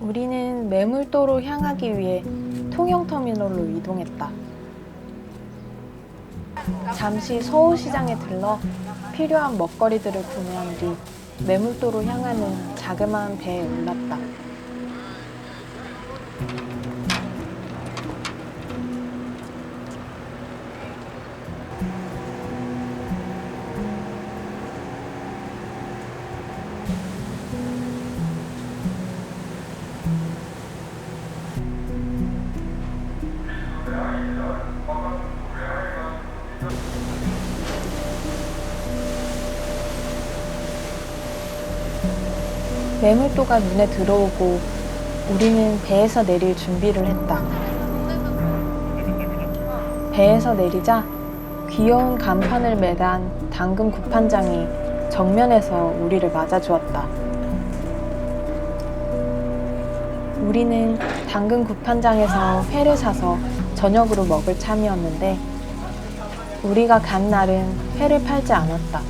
우리는 매물도로 향하기 위해 통영터미널로 이동했다. 잠시 서울시장에 들러 필요한 먹거리들을 구매한 뒤 매물도로 향하는 자그마한 배에 올랐다. 매물도가 눈에 들어오고 우리는 배에서 내릴 준비를 했다. 배에서 내리자 귀여운 간판을 매단 당근 구판장이 정면에서 우리를 맞아주었다. 우리는 당근 구판장에서 회를 사서 저녁으로 먹을 참이었는데 우리가 간 날은 회를 팔지 않았다.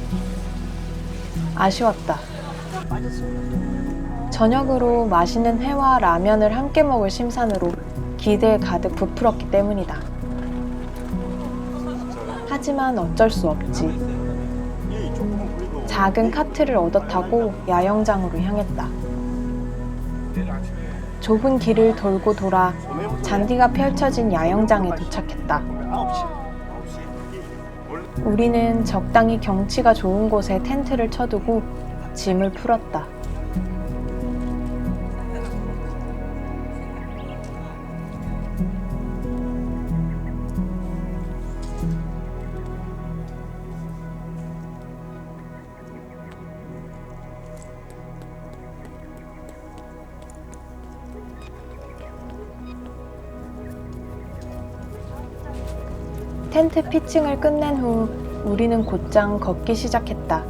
아쉬웠다. 저녁으로 맛있는 회와 라면을 함께 먹을 심산으로 기대에 가득 부풀었기 때문이다. 하지만 어쩔 수 없지. 작은 카트를 얻어 타고 야영장으로 향했다. 좁은 길을 돌고 돌아 잔디가 펼쳐진 야영장에 도착했다. 우리는 적당히 경치가 좋은 곳에 텐트를 쳐두고 짐을 풀었다. 텐트 피칭을 끝낸 후 우리는 곧장 걷기 시작했다.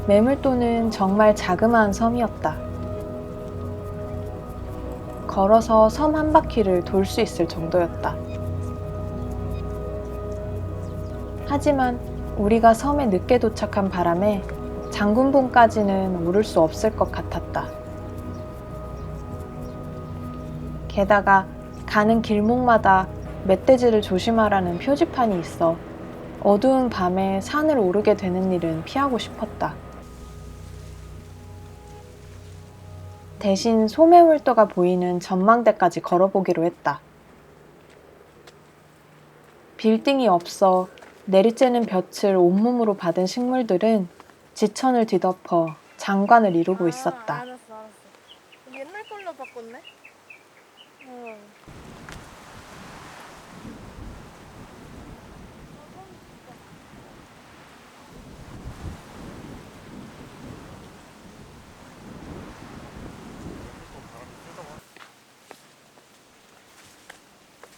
매물도는 정말 자그마한 섬이었다. 걸어서 섬 한 바퀴를 돌 수 있을 정도였다. 하지만 우리가 섬에 늦게 도착한 바람에 장군봉까지는 오를 수 없을 것 같았다. 게다가 가는 길목마다 멧돼지를 조심하라는 표지판이 있어 어두운 밤에 산을 오르게 되는 일은 피하고 싶었다. 대신 소매물도가 보이는 전망대까지 걸어보기로 했다. 빌딩이 없어 내리쬐는 볕을 온몸으로 받은 식물들은 지천을 뒤덮어 장관을 이루고 있었다. 알았어. 옛날 걸로 바꿨네?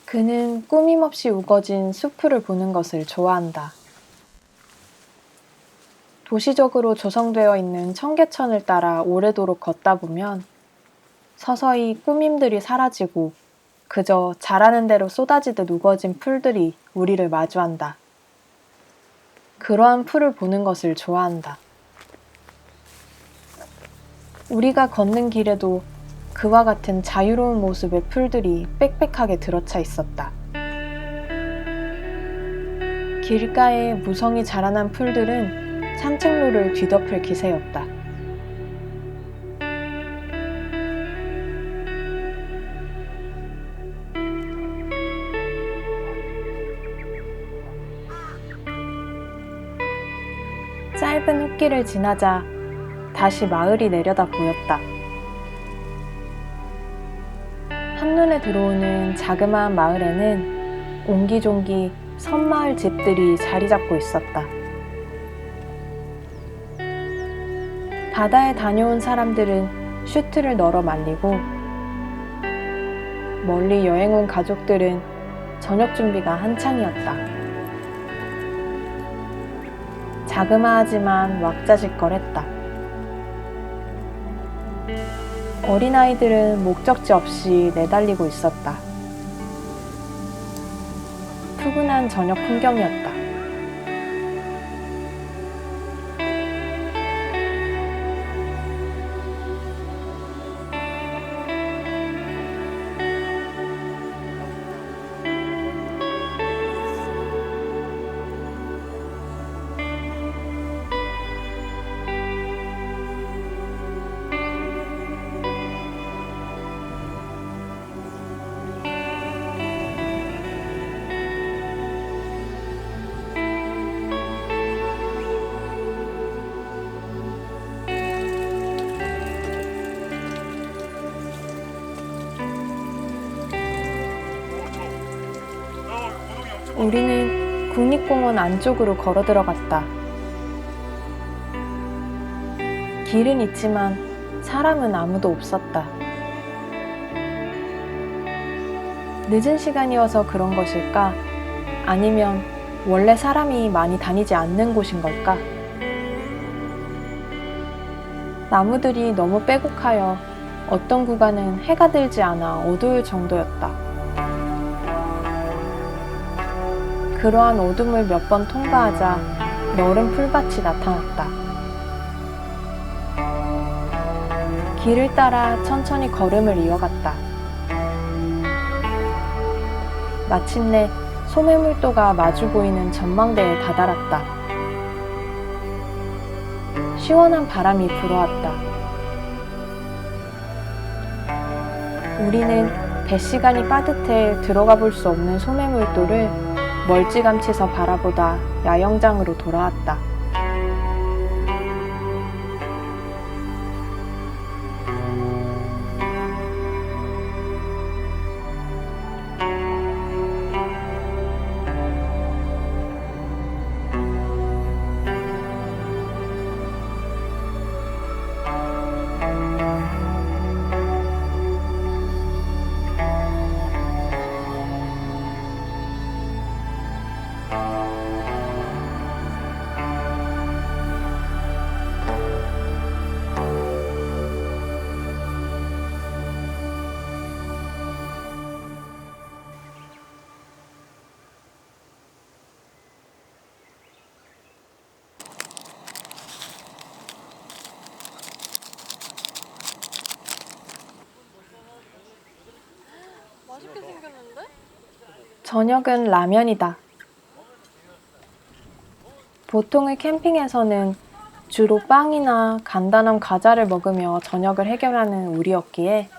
그는 꾸밈없이 우거진 숲을 보는 것을 좋아한다. 도시적으로 조성되어 있는 청계천을 따라 오래도록 걷다 보면 서서히 꾸밈들이 사라지고 그저 자라는 대로 쏟아지듯 우거진 풀들이 우리를 마주한다. 그러한 풀을 보는 것을 좋아한다. 우리가 걷는 길에도 그와 같은 자유로운 모습의 풀들이 빽빽하게 들어차 있었다. 길가에 무성히 자라난 풀들은 산책로를 뒤덮을 기세였다. 짧은 흙길을 지나자 다시 마을이 내려다 보였다. 한눈에 들어오는 자그마한 마을에는 옹기종기 섬마을 집들이 자리 잡고 있었다. 바다에 다녀온 사람들은 슈트를 널어 말리고 멀리 여행 온 가족들은 저녁 준비가 한창이었다. 자그마하지만 왁자지껄했다. 어린아이들은 목적지 없이 내달리고 있었다. 푸근한 저녁 풍경이었다. 우리는 국립공원 안쪽으로 걸어 들어갔다. 길은 있지만 사람은 아무도 없었다. 늦은 시간이어서 그런 것일까? 아니면 원래 사람이 많이 다니지 않는 곳인 걸까? 나무들이 너무 빼곡하여 어떤 구간은 해가 들지 않아 어두울 정도였다. 그러한 어둠을 몇 번 통과하자 너른 풀밭이 나타났다. 길을 따라 천천히 걸음을 이어갔다. 마침내 소매물도가 마주 보이는 전망대에 다다랐다. 시원한 바람이 불어왔다. 우리는 배시간이 빠듯해 들어가 볼 수 없는 소매물도를 멀찌감치서 바라보다 야영장으로 돌아왔다. 맛있게 생겼는데? 저녁은 라면이다. 보통의 캠핑에서는 주로 빵이나 간단한 과자를 먹으며 저녁을 해결하는 우리였기에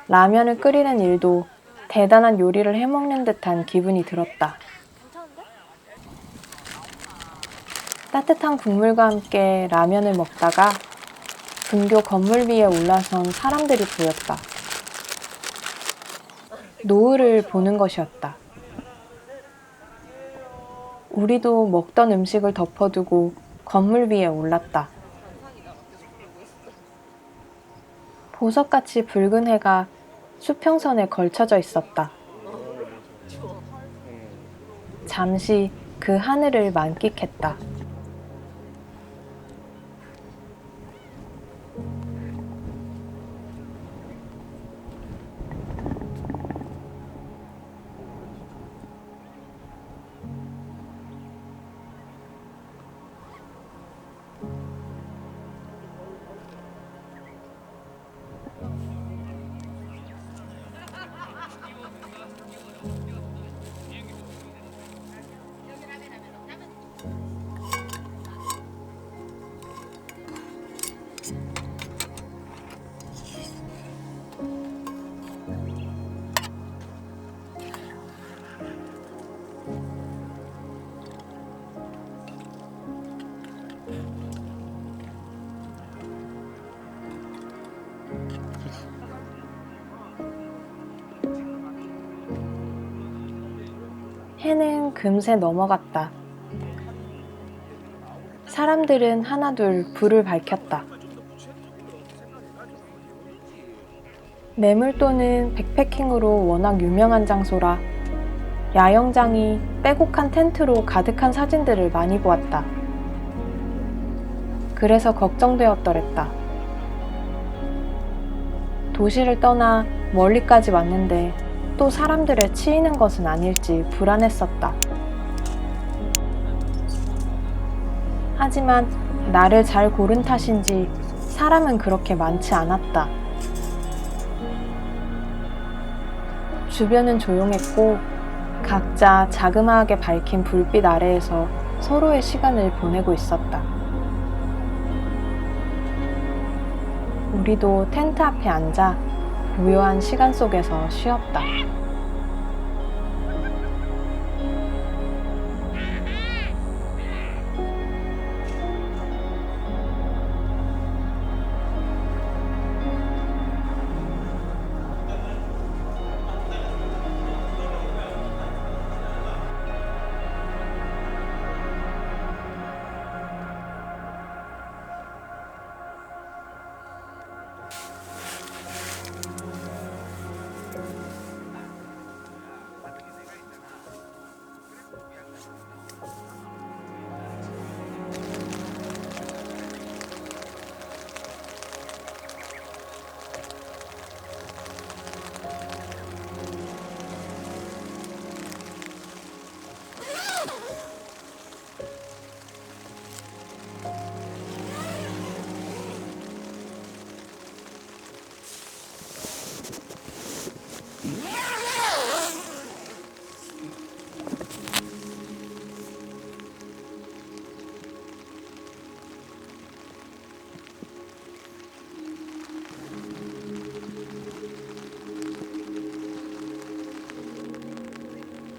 라면을 끓이는 일도 대단한 요리를 해먹는 듯한 기분이 들었다. 괜찮은데? 따뜻한 국물과 함께 라면을 먹다가 분교 건물 위에 올라선 사람들이 보였다. 노을을 보는 것이었다. 우리도 먹던 음식을 덮어두고 건물 위에 올랐다. 보석같이 붉은 해가 수평선에 걸쳐져 있었다. 잠시 그 하늘을 만끽했다. 해는 금세 넘어갔다. 사람들은 하나둘 불을 밝혔다. 매물도는 백패킹으로 워낙 유명한 장소라 야영장이 빼곡한 텐트로 가득한 사진들을 많이 보았다. 그래서 걱정되었더랬다. 도시를 떠나 멀리까지 왔는데 또 사람들에 치이는 것은 아닐지 불안했었다. 하지만 나를 잘 고른 탓인지 사람은 그렇게 많지 않았다. 주변은 조용했고 각자 자그마하게 밝힌 불빛 아래에서 서로의 시간을 보내고 있었다. 우리도 텐트 앞에 앉아 고요한 시간 속에서 쉬었다.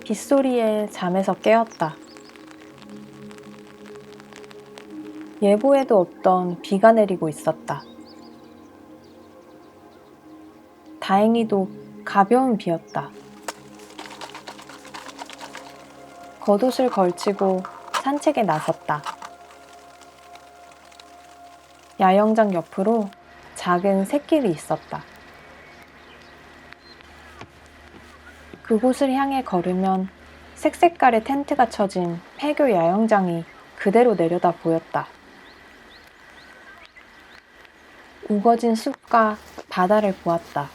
빗소리에 잠에서 깨었다. 예보에도 없던 비가 내리고 있었다. 다행히도 가벼운 비였다. 겉옷을 걸치고 산책에 나섰다. 야영장 옆으로 작은 샛길이 있었다. 그곳을 향해 걸으면 색색깔의 텐트가 쳐진 폐교 야영장이 그대로 내려다 보였다. 우거진 숲과 바다를 보았다.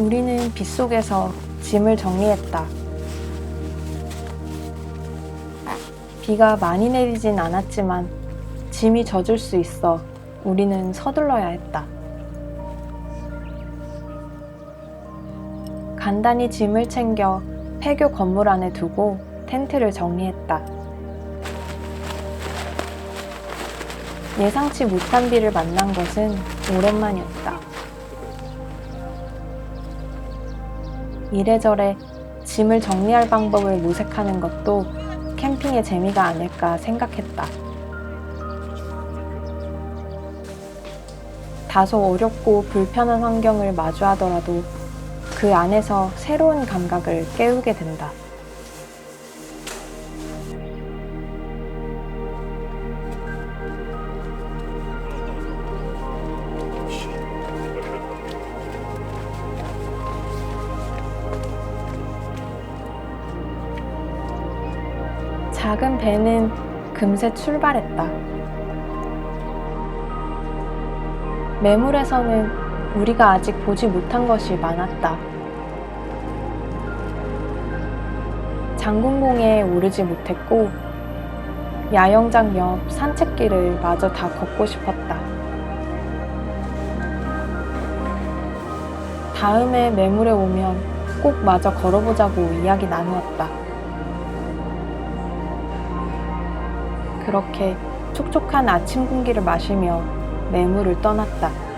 우리는 빗속에서 짐을 정리했다. 비가 많이 내리진 않았지만 짐이 젖을 수 있어 우리는 서둘러야 했다. 간단히 짐을 챙겨 폐교 건물 안에 두고 텐트를 정리했다. 예상치 못한 비를 만난 것은 오랜만이었다. 이래저래 짐을 정리할 방법을 모색하는 것도 캠핑의 재미가 아닐까 생각했다. 다소 어렵고 불편한 환경을 마주하더라도 그 안에서 새로운 감각을 깨우게 된다. 작은 배는 금세 출발했다. 매물에서는 우리가 아직 보지 못한 것이 많았다. 장군봉에 오르지 못했고 야영장 옆 산책길을 마저 다 걷고 싶었다. 다음에 매물에 오면 꼭 마저 걸어보자고 이야기 나누었다. 그렇게 촉촉한 아침 공기를 마시며 매물을 떠났다.